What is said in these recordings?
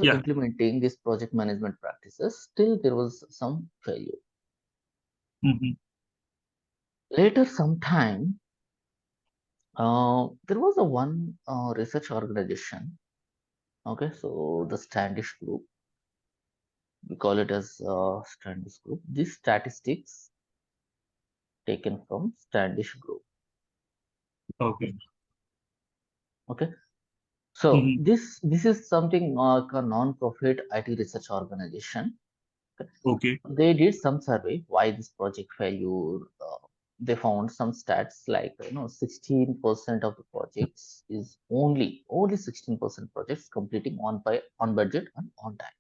Yeah. implementing these project management practices, still there was some failure. Mm-hmm. Later, sometime, there was a one research organization. Okay, so the Standish Group, we call it as Standish Group. These statistics taken from Standish Group. Okay. Okay, so Mm-hmm. this is something like a non-profit IT research organization. Okay. Okay. They did some survey why this project failure. They found some stats like 16% of the projects is only 16% projects completing on budget and on time.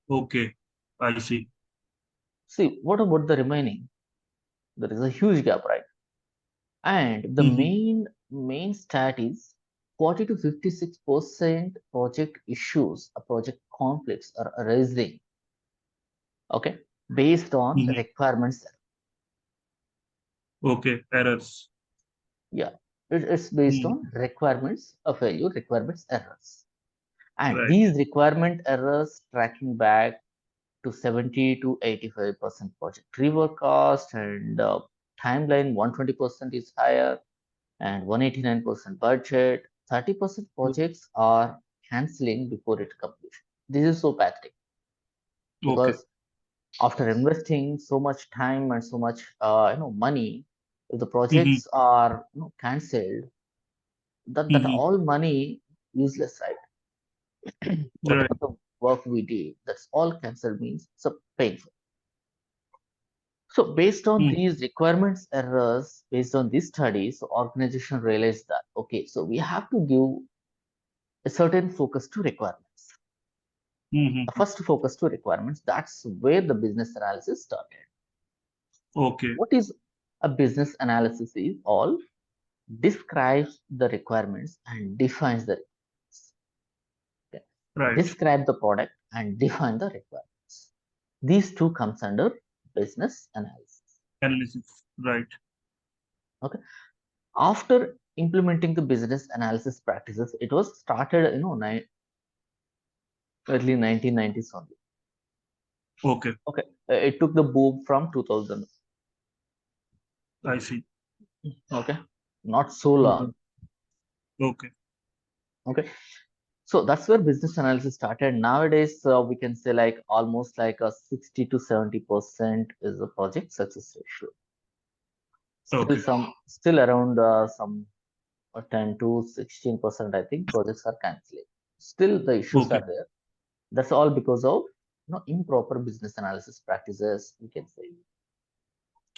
Okay. I see. See, what about the remaining? There is a huge gap, right? And the Mm-hmm. main stat is 40 to 56% project issues, project conflicts are arising. Okay, based on Mm-hmm. requirements. Okay. Errors. Yeah, it's based Mm. on requirements of failure, requirements errors. And Right. these requirement errors tracking back to 70 to 85% project rework cost and timeline 120% is higher and 189% budget. 30% projects are canceling before its completion. This is so pathetic Okay. because after investing so much time and so much money, if the Mm-hmm. projects are cancelled, that Mm-hmm. all money useless, right? Right. Whatever the work we did, that's all cancelled means so painful. So based on Mm. these requirements errors, based on this study, so organization realized that okay, so we have to give a certain focus to requirements. The Mm-hmm. first focus to requirements, that's where the business analysis started. Okay. What is a business analysis is all describes the requirements and defines the requirements. Okay. Right. Describe the product and define the requirements. These two comes under business analysis. Analysis. Right. Okay. After implementing the business analysis practices, it was started, early 1990s only. Okay. Okay. It took the boom from 2000. I see. Okay. Not so Mm-hmm. long. Okay. Okay. So that's where business analysis started. Nowadays, we can say like almost like a 60 to 70% is the project success ratio. Okay. Still around some 10 to 16%, I think projects are canceling. Still the issues are Okay. there. That's all because of improper business analysis practices, we can say.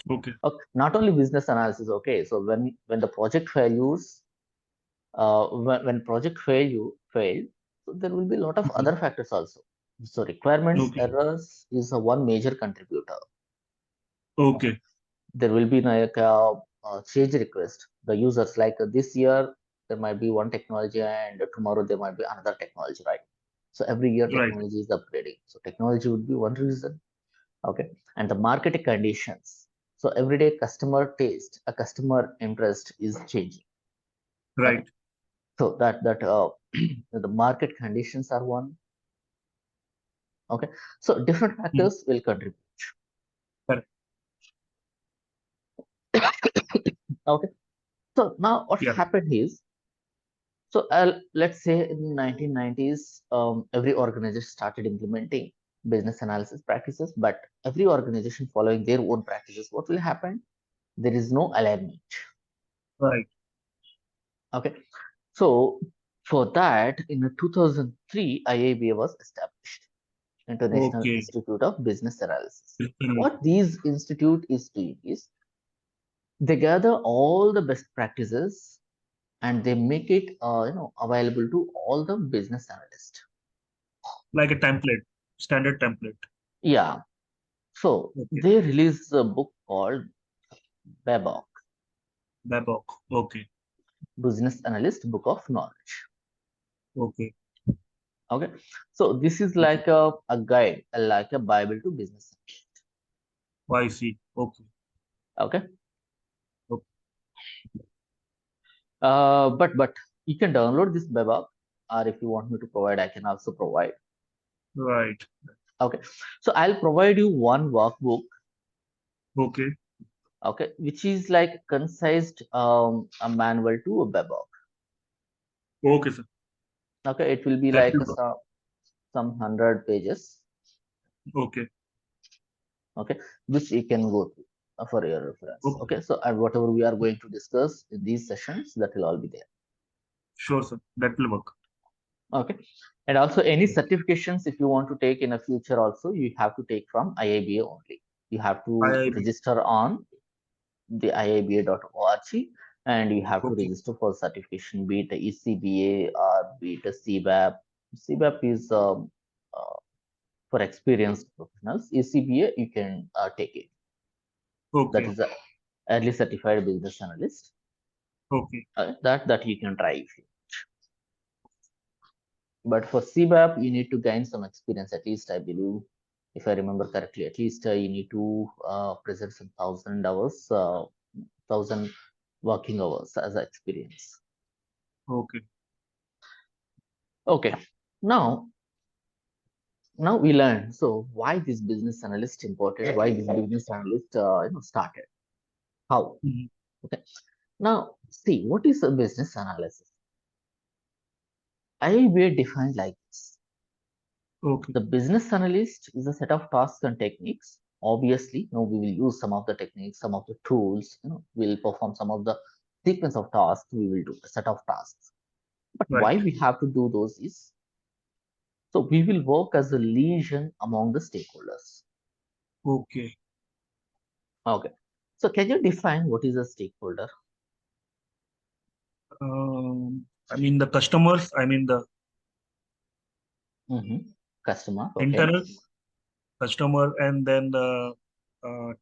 Okay. Okay. Not only business analysis, okay. So when the project failures, when project fail, so there will be a lot of Mm-hmm. other factors also. So requirements Okay. errors is a one major contributor. Okay, Okay. there will be like a change request. The users like this year there might be one technology and tomorrow there might be another technology, right? So every year Right. technology is upgrading. So technology would be one reason. Okay, and the market conditions. So everyday customer taste, a customer interest is changing. Okay, Right. so that the market conditions are one. Okay, so different Mm. factors will contribute. Correct. Okay, so now what Yeah. happened is, so let's say in 1990s, every organization started implementing business analysis practices, but every organization following their own practices. What will happen? There is no alignment. Right. Okay, so for that, in 2003, IABA was established, International Okay. Institute of Business Analysis. Definitely. What these institute is doing is they gather all the best practices and they make it available to all the business analysts. Like a template. Standard template. Yeah, so Okay. they released a book called BABOK, Babok. Okay. Business Analyst Book of Knowledge. Okay. Okay, so this is Okay. like a guide, like a Bible to business. I see. Okay. Okay, Okay. but you can download this BABOK, or if you want me to provide, I can also provide. Right. Okay, so I'll provide you one workbook, Okay. okay, which is like concised a manual to a webbook. Okay, sir. Okay, it will be That like will work. some 100 pages. Okay. Okay, which you can go through for your reference. Okay. Okay, so whatever we are going to discuss in these sessions, that will all be there. Sure, sir. That will work. Okay, and also any certifications if you want to take in a future also, you have to take from IIBA only. You have to IIB. register on the iiba.org, and you have to Okay. register for certification, be it the ECBA or be it a CBAP. CBAP is for experienced professionals. ECBA you can take it. That Okay. is a early certified business analyst. Okay. That you can try if you. But for CBAP, you need to gain some experience. At least I believe, if I remember correctly, at least you need to present some 1,000 hours, 1,000 working hours as experience. Okay. Okay. Now, now we learn. So why this business analyst important? Why this business analyst started? How? Mhm. Okay. Now, see what is a business analysis? I will define like this. Okay. The business analyst is a set of tasks and techniques. Obviously, we will use some of the techniques, some of the tools, we'll perform some of the sequence of tasks, we will do a set of tasks. But Right. why we have to do those is, so we will work as a liaison among the stakeholders. Okay. Okay. So can you define what is a stakeholder? I mean the customers, I mean the Hmm. Customer, okay. internal customer, and then the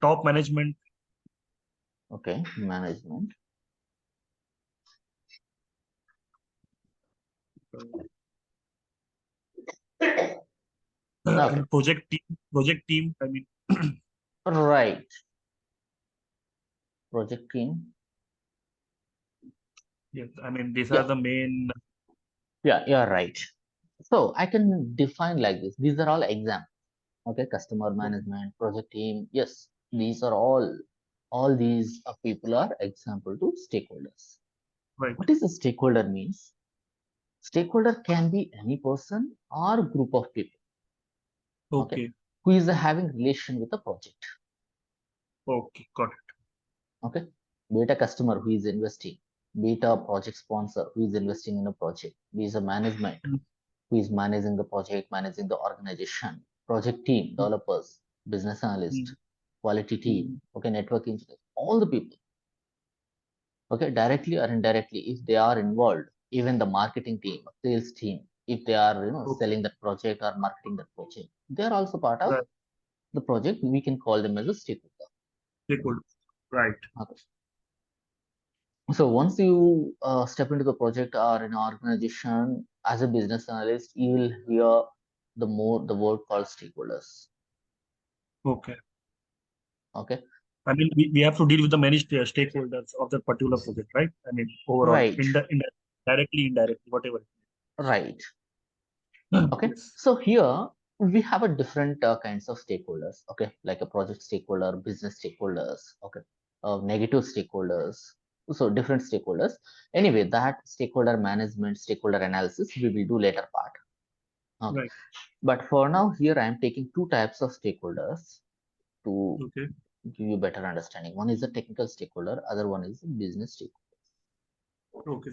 top management, Okay, management. Okay, and project team. I mean, right. Project team. yes. I mean these are Yeah, the main. yeah, you're right. So I can define like this. These are all examples. Okay, customer management, project team. Yes, these are all these people are example to stakeholders. Right. What is a stakeholder means? Stakeholder can be any person or group of people. Okay, Okay. who is having relation with the project. Okay. Got it. Okay, be it a customer who is investing, be it a project sponsor who is investing in a project, be it a management Mm, who is managing the project, managing the organization, project team, mm, developers, business analyst, mm, quality team, mm. okay, network engineer, all the people, okay, directly or indirectly, if they are involved, even the marketing team, sales team, if they are Okay. selling that project or marketing that project, they are also part of Right. the project. We can call them as a stakeholder. Stakeholder. Right. Okay. So once you step into the project or in an organization as a business analyst, you will hear the word called stakeholders. Okay. Okay, I mean, we have to deal with the many stakeholders of that particular project, right? I mean, overall, right, directly, indirectly, whatever. right. Okay, Yes. so here we have a different kinds of stakeholders. Okay, like a project stakeholder, business stakeholders. Okay, negative stakeholders. So different stakeholders. Anyway, that stakeholder management, stakeholder analysis, we will do later part. Okay, Right. but for now, here I am taking two types of stakeholders to Okay. give you better understanding. One is a technical stakeholder, other one is a business stakeholder. Okay.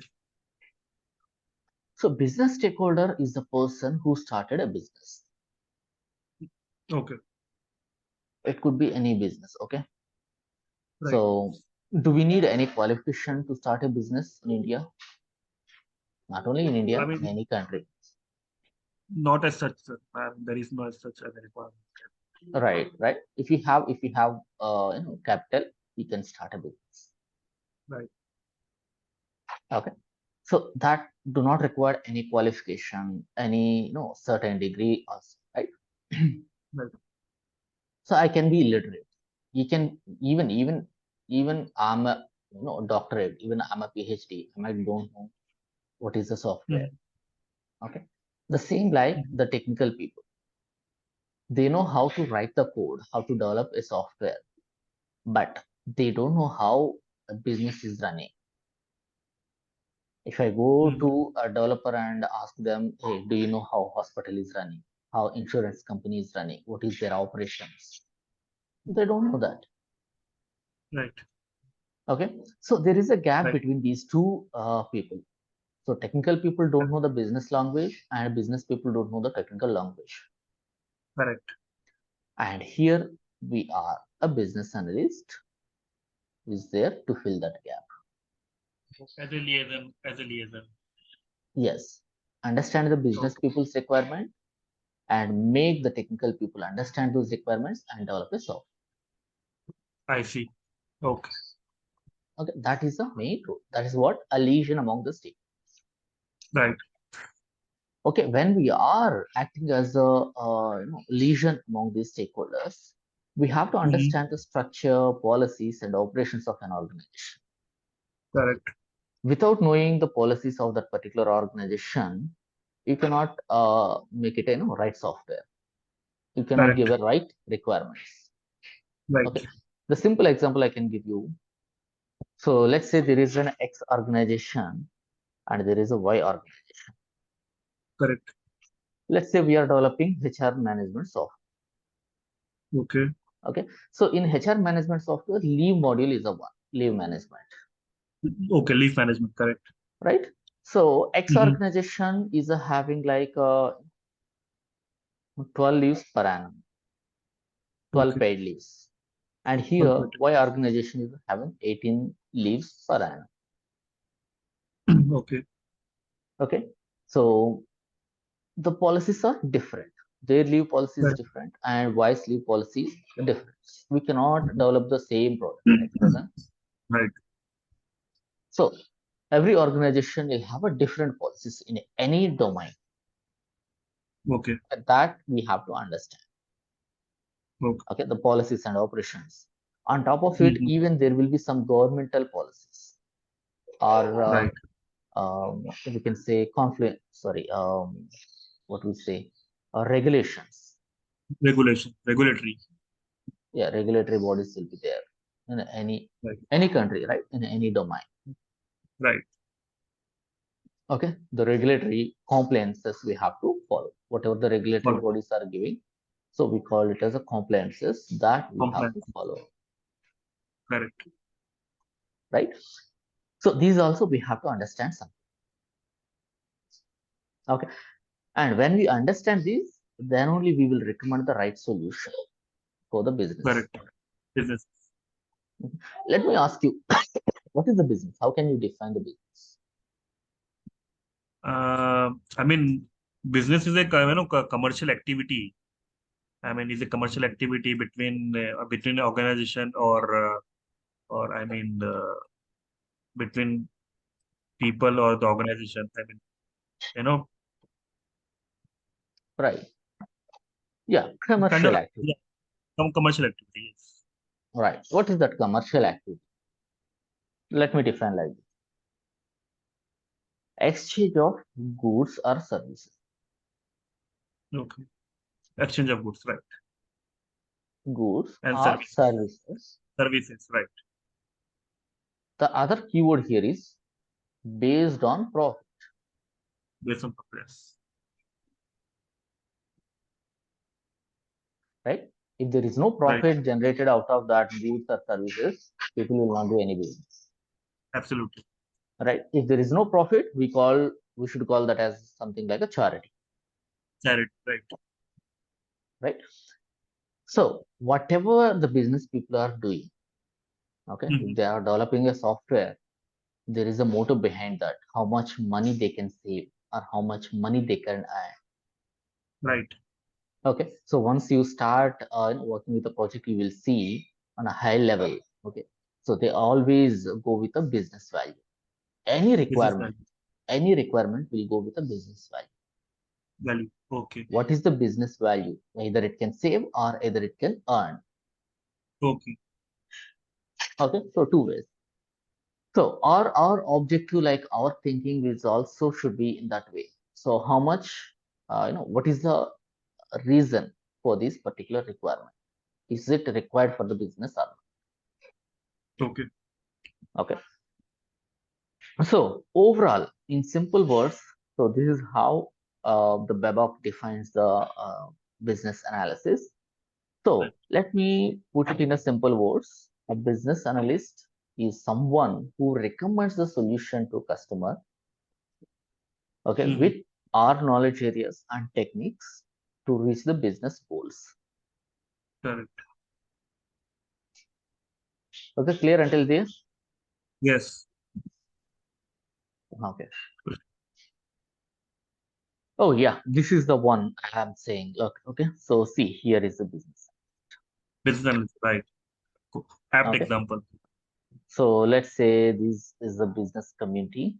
So business stakeholder is the person who started a business. Okay. It could be any business. Okay, Right. so do we need any qualification to start a business in India? Not only in I India, in mean, any country. not as such, sir. There is no as such as a requirement. Right, right. If you have capital, you can start a business. Right. Okay. So that do not require any qualification, any certain degree, also, right? Right. So I can be illiterate. You can even I'm a doctorate, even I'm a PhD. I might don't know what is the software. Mhm. Okay. The same like Mhm. the technical people. They know how to write the code, how to develop a software, but they don't know how a business is running. If I go to a developer and ask them, hey, do you know how hospital is running, how insurance company is running, what is their operations? They don't know that. Right. Okay, so there is a gap Right. between these two people. So technical people don't know the business language, and business people don't know the technical language. Correct. And here we are, a business analyst who is there to fill that gap. As a liaison. As a liaison. Yes, understand the business Okay. people's requirement and make the technical people understand those requirements and develop a software. I see. Okay. Okay, that is the main rule. That is what a lesion among the stakeholders. Right. Okay, when we are acting as a lesion among these stakeholders, we have to understand the structure, policies, and operations of an organization. Correct. Without knowing the policies of that particular organization, you cannot make it a right software. You cannot Correct. give a right requirements. Right. Okay, the simple example I can give you. So let's say there is an X organization and there is a Y organization. Correct. Let's say we are developing HR management software. Okay. Okay, so in HR management software, leave module is a one, leave management, Okay. Leave management. Correct. right? So X Mm-hmm. organization is having like 12 leaves per annum, 12 Okay. paid leaves. And here, Perfect. Y organization is having 18 leaves per annum. Okay. Okay, so the policies are different. Their leave policy is Right. different, and Y's leave policy is different. We cannot develop the same product, right? Doesn't? Right. So every organization will have a different policies in any domain. Okay. That we have to understand. Okay. Okay, the policies and operations. On top of it, Mm-hmm. even there will be some governmental policies or Right. we can say conflict. Sorry, what we say, regulations. Regulation. Regulatory. Yeah, regulatory bodies will be there in Right. any country, right? In any domain. Right. Okay, the regulatory compliances we have to follow. Whatever the regulatory Follow. bodies are giving, so we call it as a compliances that we have to Compliance. follow, Correct. right? So these also we have to understand something. Okay, and when we understand this, then only we will recommend the right solution for the business. Correct. Business. Let me ask you, what is the business? How can you define the business? I mean, business is a commercial activity. I mean, is a commercial activity between an organization or I mean between people or the organization. I mean, you know, Right. Yeah, kind of commercial like, activity. yeah, some commercial activity. Yes. Right. What is that commercial activity? Let me define like this. Exchange of goods or services. Okay. Exchange of goods, right, Goods and or services. services, right, The other keyword here is based on profit, based on progress. right? If there is no Right. profit generated out of that goods or services, people will not do any business, Absolutely. right? If there is no profit, we should call that as something like a charity, Charity, right. right? So whatever the business people are doing, okay, if Mm-hmm. they are developing a software, there is a motive behind that, how much money they can save or how much money they can earn. Right. Okay, so once you start working with a project, you will see on a high level. Okay, so they always go with a business value. Any Business requirement, value. any requirement will go with a business value. Value. Okay. What is the business value? Either it can save or either it can earn. Okay. Okay, so two ways. So our objective, like our thinking, is also should be in that way. So how much, what is the reason for this particular requirement. Is it required for the business or not? Okay. Okay. So overall, in simple words, so this is how the Babcock defines the business analysis. So let me put it in a simple words. A business analyst is someone who recommends the solution to customer, okay, with our knowledge areas and techniques to reach the business goals. Correct. Okay, clear until there? Yes. Okay. Oh yeah, this is the one I am saying. Okay, so see, here is the business. Business analyst, right. Apt Okay, example. so let's say this is the business community,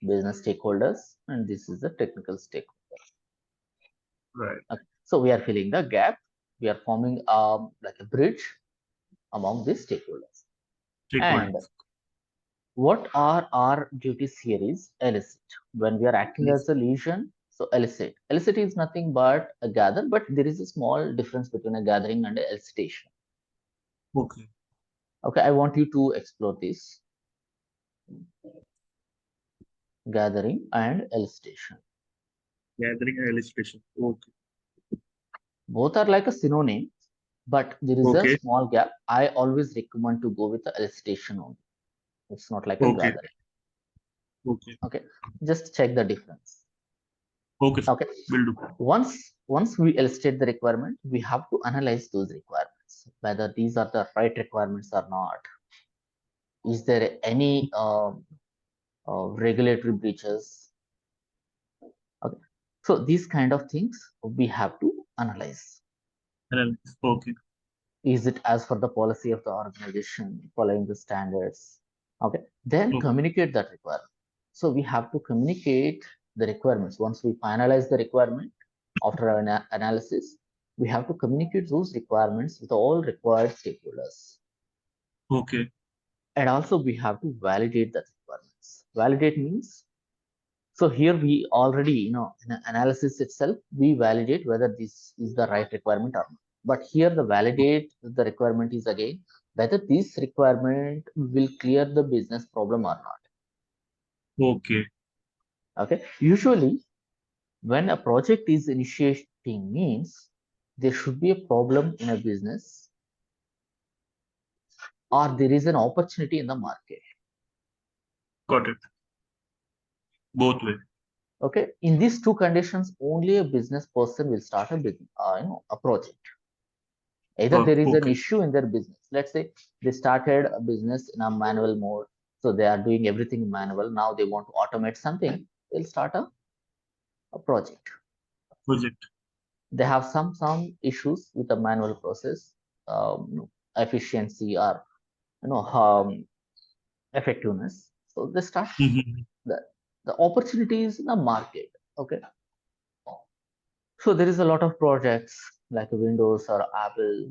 business stakeholders, and this is the technical stakeholders. Right. Okay, so we are filling the gap. We are forming like a bridge among these stakeholders. And Stakeholders. what are our duties here is elicit. When we are acting Yes. as a lesion, so elicit. Elicit is nothing but a gather, but there is a small difference between a gathering and a elicitation. Okay. Okay, I want you to explore this. Gathering and elicitation. Gathering and illustration. Okay. Both are like a synonym, but there is a Okay. small gap. I always recommend to go with the elicitation only. It's not like a Okay. gathering. Okay. Okay, just check the difference. Okay, sir. Okay, Will do. once we illustrate the requirement, we have to analyze those requirements, whether these are the right requirements or not. Is there any regulatory breaches? Okay, so these kind of things we have to analyze. Analysis. Okay. Is it as per the policy of the organization, following the standards? Okay, then Okay. communicate that requirement. So we have to communicate the requirements. Once we finalize the requirement after an analysis, we have to communicate those requirements with all required stakeholders. Okay. And also we have to validate the requirements. Validate means, so here we already, in an analysis itself, we validate whether this is the right requirement or not. But here the validate the requirement is again whether this requirement will clear the business problem or not. Okay. Okay. Usually, when a project is initiating means there should be a problem in a business or there is an opportunity in the market. Got it. Both way. Okay. In these two conditions, only a business person will start a business, a project. Either there is an Okay. issue in their business. Let's say they started a business in a manual mode, so they are doing everything manual. Now they want to automate something. They'll start a project. Project. They have some issues with the manual process, efficiency or effectiveness. So they start the the opportunities in the market. Okay, so there is a lot of projects like Windows or Apple,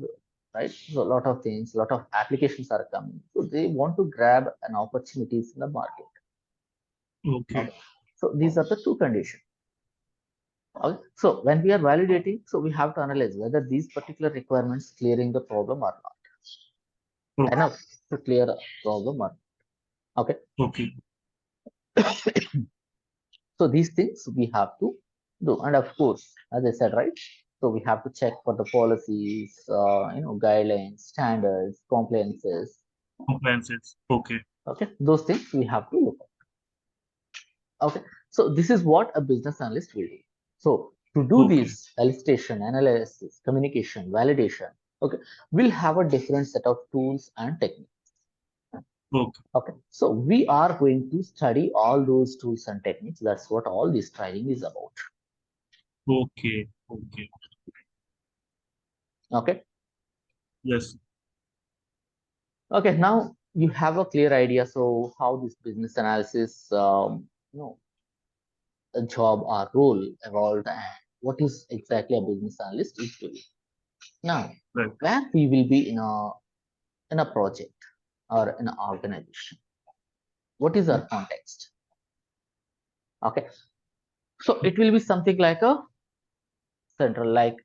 right? So a lot of things, a lot of applications are coming. So they want to grab an opportunities in the market. Okay. Okay. So these are the two conditions. Okay. So when we are validating, so we have to analyze whether these particular requirements clearing the problem or not. Okay. Enough to clear a problem or not. Okay. Okay. So these things we have to do, and of course, as I said, right? So we have to check for the policies, guidelines, standards, compliances. Compliances. Okay. Okay, those things we have to look at. Okay, so this is what a business analyst will do. So to do Okay. this elicitation, analysis, communication, validation, okay, we'll have a different set of tools and techniques. Okay. Okay, so we are going to study all those tools and techniques. That's what all this training is about. Okay. Okay. Okay. Yes. Okay, now you have a clear idea. So how this business analysis, a job or role evolved, and what is exactly a business analyst is doing. Now, Right. where we will be in a project or in an organization, what is our context? Okay, so it will be something like a central, like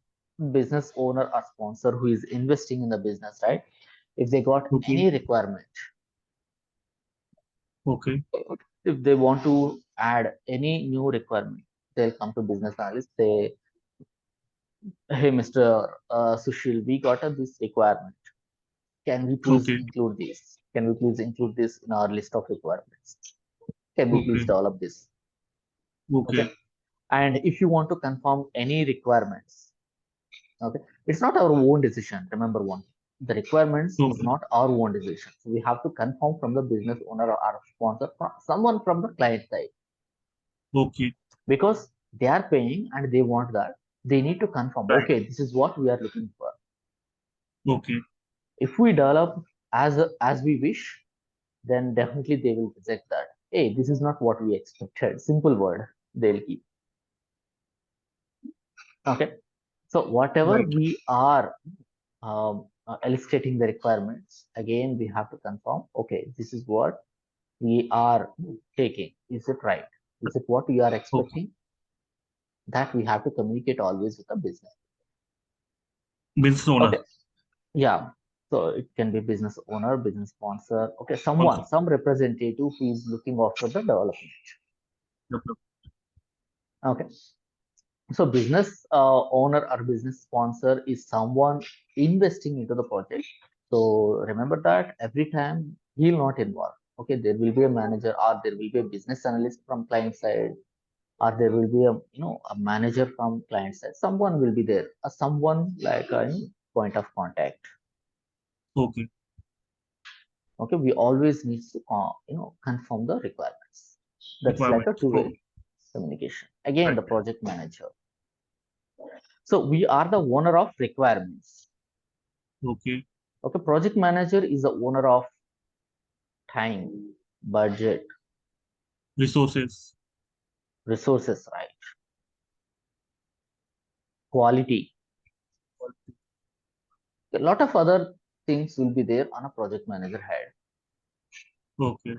business owner or sponsor who is investing in the business, right? If they got Okay. any requirement, Okay. if they want to add any new requirement, they'll come to business analyst, say, hey, Mr. Sushil, we got this requirement. Can we please Okay. include this? Can we please include this in our list of requirements? Can we please Okay. develop this? Okay. Okay. And if you want to confirm any requirements, okay, it's not our own decision. Remember one, the requirements is Okay. not our own decision. So we have to confirm from the business owner or our sponsor, someone from the client side, Okay. because they are paying and they want that. They need to confirm, Right. okay, this is what we are looking for. Okay. If we develop as we wish, then definitely they will reject that. Hey, this is not what we expected. Simple word they'll keep. Okay. So whatever Right. we are illustrating the requirements, again we have to confirm. Okay, this is what we are taking. Is it right? Is it what we are Okay. expecting? That we have to communicate always with the business. Business owner Okay. Yeah. So it can be business owner, business sponsor. Okay, also. someone, some representative who is looking after the development. Yep, yep. Okay. So business owner or business sponsor is someone investing into the project. So remember that every time he'll not involve. Okay, there will be a manager or there will be a business analyst from client side, or there will be a a manager from client side. Someone will be there, someone like a point of contact. Okay. Okay, we always need to confirm the requirements. That's like a Requirements. two-way Okay. communication. Again, Right. the project manager. So we are the owner of requirements. Okay. Okay, project manager is the owner of time, budget, Resources. resources, right? Quality. A lot of other things will be there on a project manager head. Okay.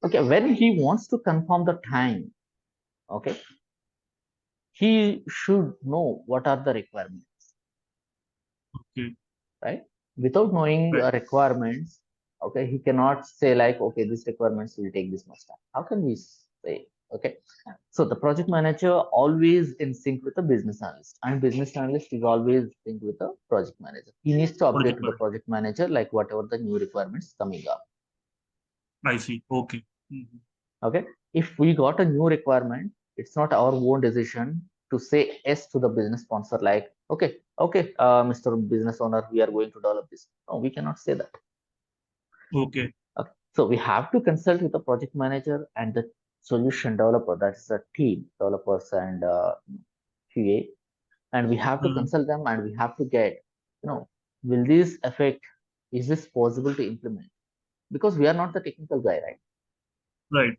Okay, when he wants to confirm the time, okay, he should know what are the requirements, Okay. right? Without knowing Right. requirements, okay, he cannot say like, okay, these requirements will take this much time. How can we say? Okay, so the project manager always in sync with the business analyst, and business analyst is always in sync with the project manager. He needs to update Project to the manager. project manager like whatever the new requirements coming up. I see. Okay. Mhm. Okay, if we got a new requirement, it's not our own decision to say yes to the business sponsor like, okay, okay, Mr. Business Owner, we are going to develop this. No, we cannot say that. Okay. Okay. So we have to consult with the project manager and the solution developer, that's the team, developers and QA, and we have to Mhm. consult them and we have to get, will this affect, is this possible to implement? Because we are not the technical guy, right? Right.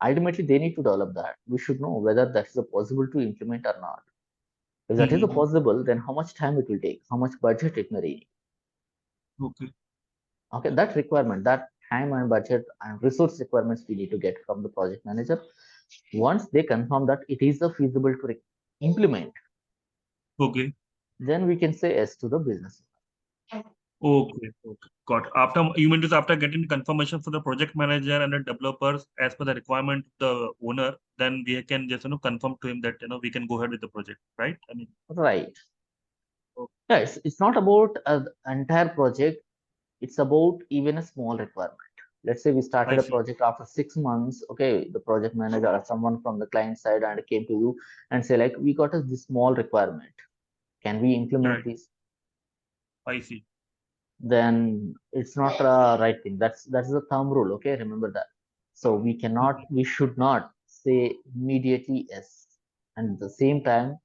Ultimately, they need to develop that. We should know whether that is a possible to implement or not. If that is a Mhm. possible, then how much time it will take, how much budget it may need. Okay. Okay, that requirement, that time and budget and resource requirements we need to get from the project manager. Once they confirm that it is a feasible to implement, Okay. then we can say yes to the business. Okay. Okay. Got it. After you mean this after getting confirmation for the project manager and the developers as per the requirement of the owner, then we can just confirm to him that we can go ahead with the project, right? I mean. Right. o- Yeah, it's not about an entire project. It's about even a small requirement. Let's say we started I a see. project after 6 months. Okay, the project manager or someone from the client side and came to you and say like, we got this small requirement. Can we implement Right. this? I see. Then it's not a right thing. That's the thumb rule. Okay, remember that. So Mhm. we should not say immediately yes, and at the same time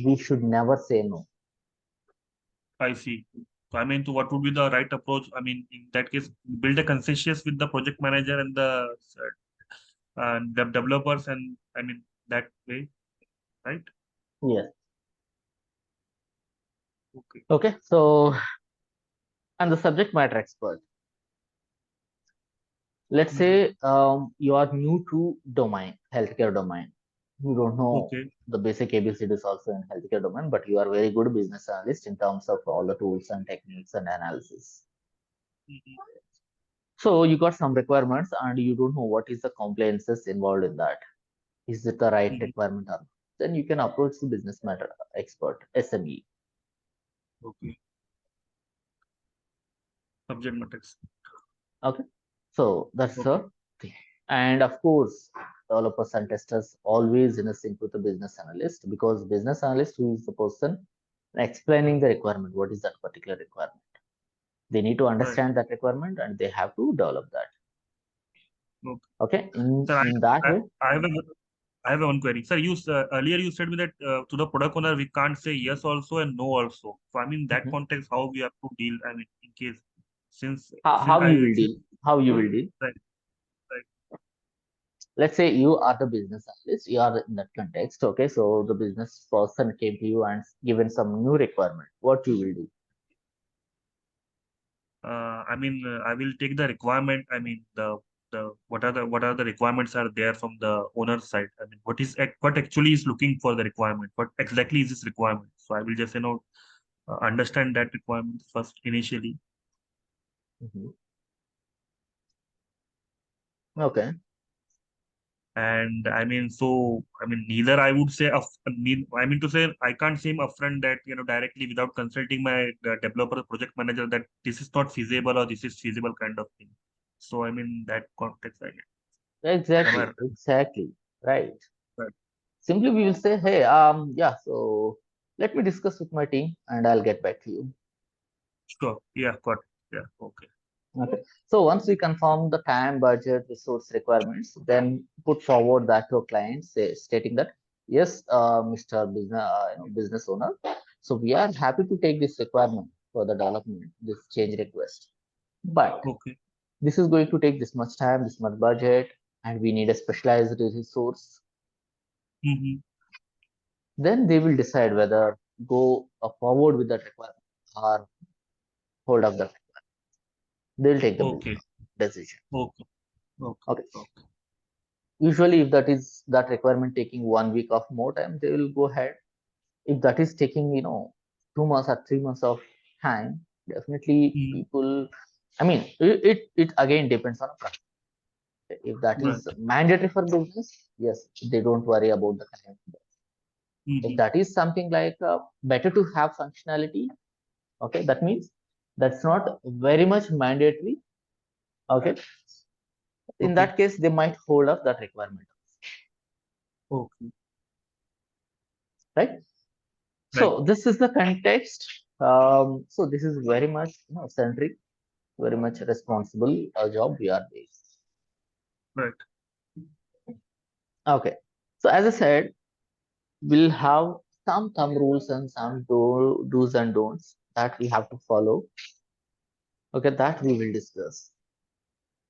we should never say no. I see. So I mean, to what would be the right approach? I mean, in that case, build a consensus with the project manager and the developers, and I mean that way, right? Yes. Okay. Okay. So I'm the subject matter expert. Let's Mhm. say you are new to domain, healthcare domain. You don't know Okay. the basic ABCDs also in healthcare domain, but you are very good business analyst in terms of all the tools and techniques and analysis. Mhm. So you got some requirements and you don't know what is the compliances involved in that. Is it the right Mhm. requirement or not? Then you can approach the business matter expert, SME. Okay. Subject matter. Okay. So that's Okay. the thing. And of course, developers and testers always in a sync with the business analyst, because business analyst who is the person explaining the requirement, what is that particular requirement. They need to Right. understand that requirement and they have to develop that. Okay. Okay. Sir, In that I, way, I have a, I have one query. Sir, earlier you said me that to the product owner we can't say yes also and no also. So I mean that mhm, context how we have to deal. I mean in case since since how you I will since deal, how you will deal. right, right. Let's say you are the business analyst, you are in that context. Okay. So the business person came to you and given some new requirement. What you will do? I mean I will take the requirement. I mean the what are the requirements are there from the owner's side. I mean what actually is looking for the requirement. What exactly is this requirement? So I will just understand that requirement first initially. Mhm. Okay. And I mean, so I mean, neither I would say, I mean to say, I can't say upfront that directly without consulting my developer project manager that this is not feasible or this is feasible kind of thing. So I mean that context, I get. Am I Exactly. Exactly. Right. right? Simply we will say, hey, yeah, so let me discuss with my team and I'll get back to you. Sure. Yeah. Got it. Yeah. Okay. Okay. So once we confirm the time, budget, resource requirements, then put forward that to a client, stating that, yes, Mr. Business owner, so we are happy to take this requirement for the development, this change request. But Okay. this is going to take this much time, this much budget, and we need a specialized resource. Mm-hmm. Then they will decide whether go forward with that requirement or hold up that. They'll take the Okay. decision. Okay. Okay. Okay. Okay. Usually, if that requirement taking 1 week of more time, they will go ahead. If that is taking 2 months or 3 months of time, definitely Mm. people. I mean, it again depends on a product. If that Right. is mandatory for business, yes, they don't worry about the time. If Mm-hmm. that is something like better to have functionality, okay, that means that's not very much mandatory. Okay, in Okay. that case, they might hold up that requirement, Okay. right? Right. So this is the context. So this is very much centric, very much responsible job we are doing. Right. Okay. So as I said, we'll have some thumb rules and some do's and don'ts that we have to follow. Okay, that we will discuss.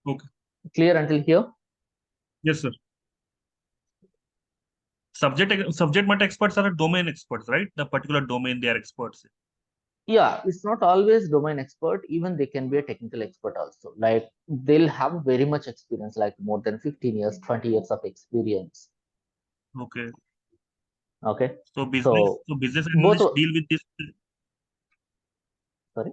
Okay. Clear until here? Yes, sir. Subject matter experts are domain experts, right? The particular domain they are experts in. Yeah, it's not always domain expert. Even they can be a technical expert also. Like they'll have very much experience, like more than 15 years, 20 years of experience. Okay. Okay. So So business both, analysts deal with this. sorry.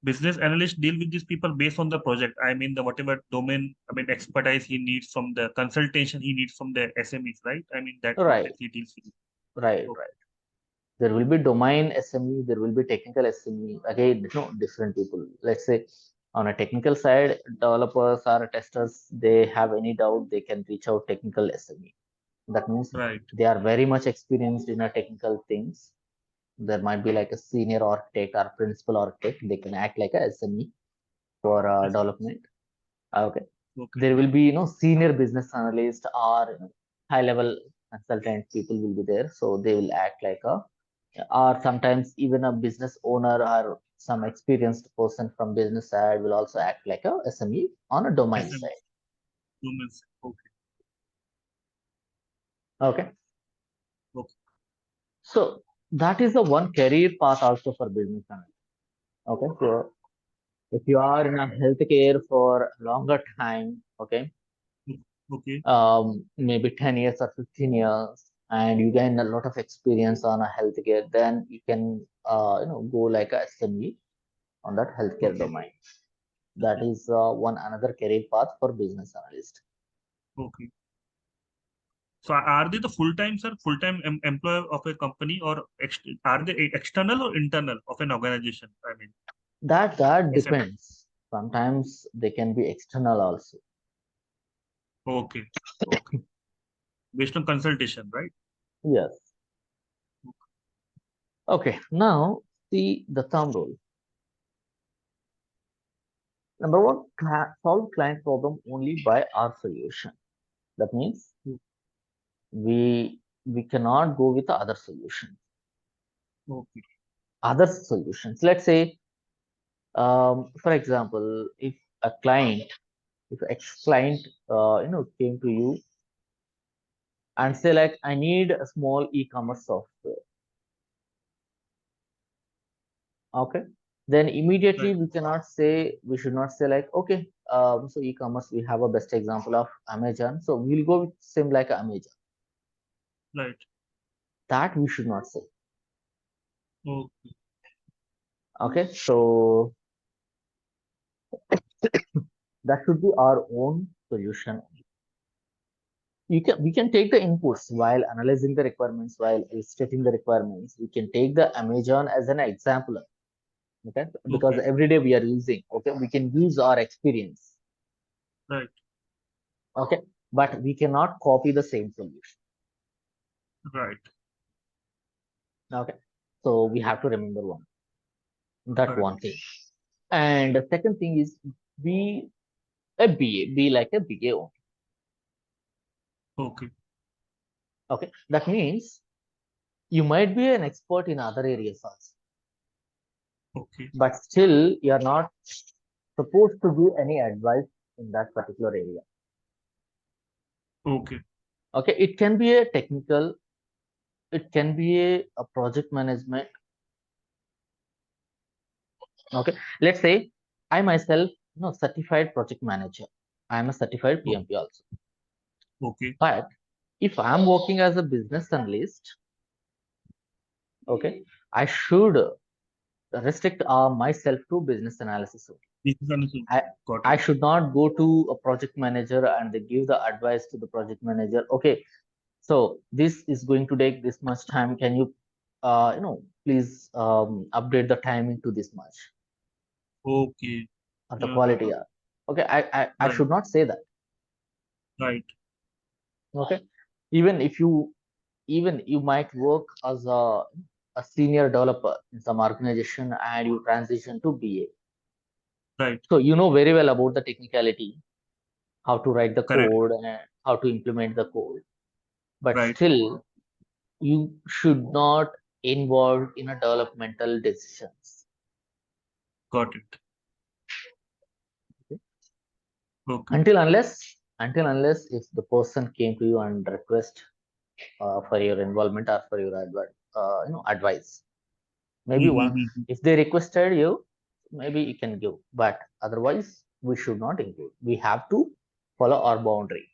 Business analysts deal with these people based on the project. I mean, the whatever domain, I mean, expertise he needs from the consultation he needs from the SMEs, right? I mean, that Right, context he deals with. right, Okay. right. There will be domain SME, there will be technical SME. Again, different people. Let's say on a technical side, developers or testers, they have any doubt, they can reach out technical SME. That means Right. they are very much experienced in a technical things. There might be like a senior architect or principal architect. They can act like a SME for Yes. development. Okay. Okay. There will be senior business analyst or high level consultant people will be there, so they will act like a, or sometimes even a business owner or some experienced person from business side will also act like a SME on a domain SMEs, side. domains. Okay. Okay. Okay. So that is the one career path also for business analyst. Okay. So if you are in a healthcare for longer time, okay, Okay. maybe 10 years or 15 years, and you gain a lot of experience on a healthcare, then you can go like a SME on that healthcare Okay. domain. That Okay. is one another career path for business analyst. Okay. So are they the full-time, sir, full-time employee of a company, or are they external or internal of an organization? I mean, That SM. depends. Sometimes they can be external also. Okay. Okay. Based on consultation, right? Yes. Okay. Now see the thumb rule. Number one, solve client problem only by our solution. That means we cannot go with the other solution. Okay. Other solutions. Let's say, for example, if a client, if ex-client, came to you and say like, I need a small e-commerce software. Okay. Then immediately Right. we should not say like, okay, so e-commerce, we have a best example of Amazon. So we'll go with same like Amazon. Right. That we should not say. Okay. Okay. So that should be our own solution. We can take the inputs while analyzing the requirements, while stating the requirements. We can take the Amazon as an example. Okay, because Okay. every day we are using. Okay, we can use our experience. Right. Okay, but we cannot copy the same solution. Right. Okay, so we have to remember that Correct. one thing. And the second thing is be a BA, be like a BA only. Okay. Okay, that means you might be an expert in other areas also, Okay. but still you are not supposed to give any advice in that particular area. Okay. Okay, it can be a technical, it can be a project management. Okay, let's say I myself, certified project manager. I am a certified O- PMP also. Okay. But if I'm working as a business analyst, okay, I should restrict myself to business analysis only. This is understood. I Got I it. should not go to a project manager and they give the advice to the project manager. Okay, so this is going to take this much time. Can you, please update the timing to this much Okay. or the Yeah. quality? Okay, I Right. should not say that. Right. Okay, even if you even you might work as a senior developer in some organization and you transition to BA. Right. So you know very well about the technicality, how to write the Correct. code and how to implement the code. But Right. still, you should not involve in a developmental decisions. Got it. Okay? Okay. Until unless if the person came to you and request for your involvement or for your advice. Maybe one, Mm-hmm. if they requested you, maybe you can give, but otherwise we should not include. We have to follow our boundary.